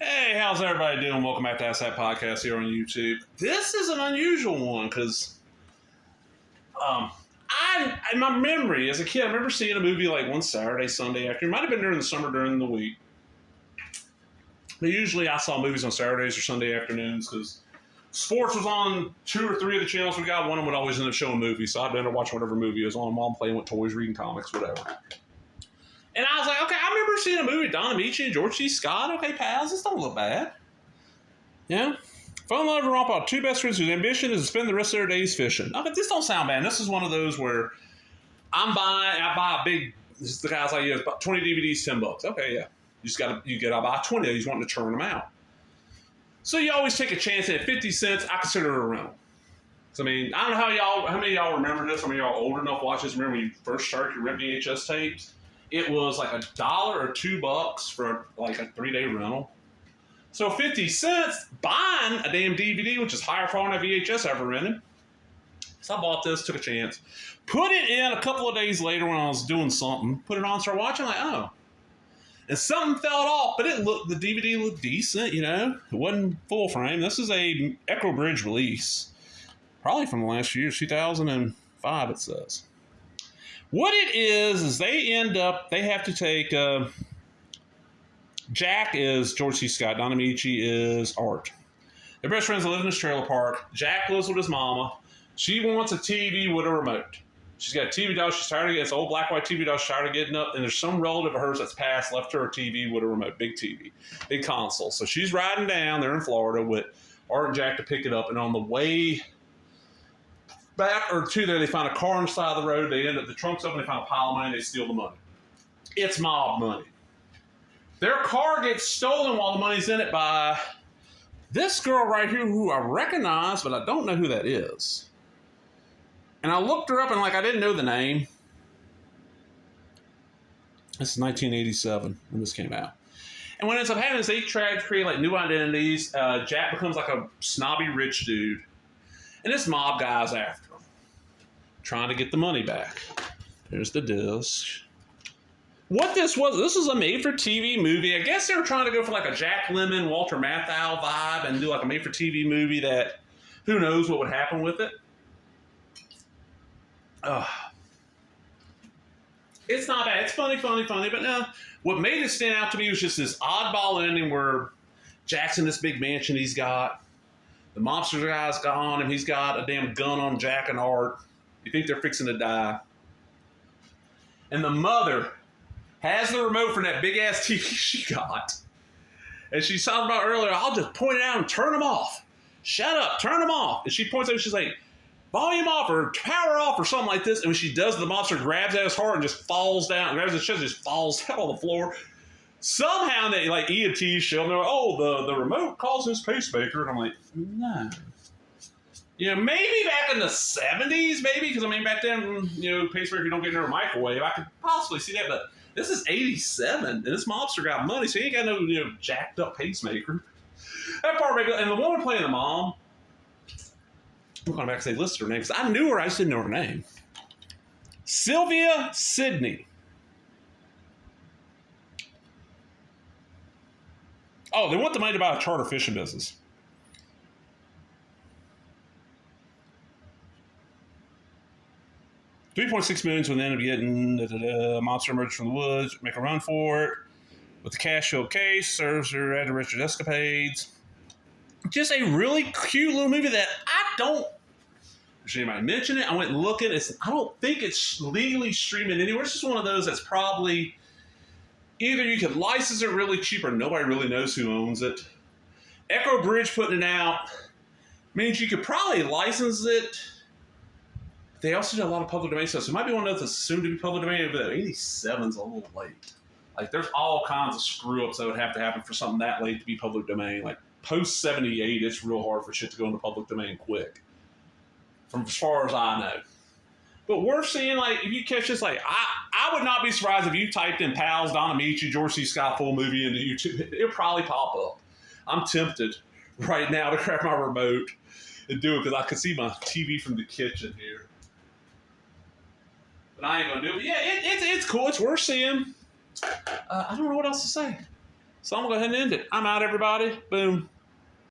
Hey, how's everybody doing? Welcome back to Ask That Podcast here on YouTube. This is an unusual one because in my memory as a kid, I remember seeing a movie like one Saturday, Sunday afternoon. It might have been during the summer, during the week. But usually I saw movies on Saturdays or Sunday afternoons because sports was on 2 or 3 of the channels we got. One of them would always end up showing movies, so I'd end up watching whatever movie was on while I'm playing with toys, reading comics, whatever. And I was like, okay, I remember seeing a movie, Don Ameche and George C. Scott. Okay, pals, this don't look bad. Yeah. Fall in love and romp out two best friends whose ambition is to spend the rest of their days fishing. Okay, this don't sound bad. This is one of those where I buy a big, this is the guy's like, yeah, about 20 DVDs, $10. Okay, yeah. I buy 20 of these wanting to churn them out. So you always take a chance at 50 cents, I consider it a rental. So I mean, I don't know how many of y'all remember this, how many of y'all old enough to watch this, remember when you first started your rent VHS tapes? It was like $1 or $2 for like a 3-day rental. So 50 cents buying a damn DVD, which is higher for than a VHS I ever rented. So I bought this, took a chance, put it in a couple of days later when I was doing something, put it on, started watching, like, oh. And something fell off, but the DVD looked decent, you know. It wasn't full frame. This is a Echo Bridge release. Probably from the last year, 2005, it says. What it is they have to take, Jack is George C. Scott, Don Ameche is Art. Their best friends live in this trailer park. Jack lives with his mama. She wants a TV with a remote. She's got a TV doll. She's tired of getting, it's an old black white TV doll. She's tired of getting up, and there's some relative of hers that's passed, left her a TV with a remote, big TV, big console. So she's riding down there in Florida with Art and Jack to pick it up, and on the way back or to there, they find a car on the side of the road. They end up, the trunk's open, they find a pile of money, they steal the money. It's mob money. Their car gets stolen while the money's in it by this girl right here who I recognize, but I don't know who that is. And I looked her up and I didn't know the name. This is 1987 when this came out. And what ends up happening is they try to create like new identities. Jack becomes like a snobby rich dude. And this mob guy's after him, trying to get the money back. There's the disc. What this is a made-for-TV movie. I guess they were trying to go for like a Jack Lemmon, Walter Matthau vibe and do like a made-for-TV movie that who knows what would happen with it. It's not bad. It's funny, but no. What made it stand out to me was just this oddball ending where Jack's in this big mansion he's got. The monster guy's gone, and he's got a damn gun on Jack and Art. You think they're fixing to die. And the mother has the remote for that big-ass TV she got. And she's talking about earlier, I'll just point it out and turn them off. Shut up, turn them off. And she points out, she's like, volume off or power off or something like this. And when she does, the monster grabs at his heart and just falls down, grabs his chest and just falls down on the floor. Somehow they like EMTs show them, they're like, oh, the remote causes pacemaker. And I'm like, no. You know, maybe back in the 70s, maybe, because I mean, back then, you know, pacemaker, you don't get near a microwave. I could possibly see that, but this is 87, and this mobster got money, so he ain't got no, you know, jacked up pacemaker. That part, maybe, and the woman playing the mom, I'm going back and say listed her name, because I knew her, I just didn't know her name. Sylvia Sidney. Oh, they want the money to buy a charter fishing business. $3.6 million when they end up getting monster emerges from the woods, make a run for it. With the cash showcase, serves her at Richard escapades. Just a really cute little movie that I don't. Should anybody mention it? I went looking. I don't think it's legally streaming anywhere. It's just one of those that's probably either you could license it really cheap or nobody really knows who owns it. Echo Bridge putting it out means you could probably license it. They also do a lot of public domain stuff, so it might be one of those that's assumed to be public domain, but 87's a little late. Like, there's all kinds of screw-ups that would have to happen for something that late to be public domain. Like, post-78, it's real hard for shit to go into public domain quick. From as far as I know. But we're seeing, like, if you catch this, like, I would not be surprised if you typed in Pals, Don Ameche, George C. Scott full movie into YouTube. It'll probably pop up. I'm tempted right now to grab my remote and do it because I can see my TV from the kitchen here. But I ain't going to do it. But yeah, it's cool. It's worth seeing. I don't know what else to say. So I'm going to go ahead and end it. I'm out, everybody. Boom.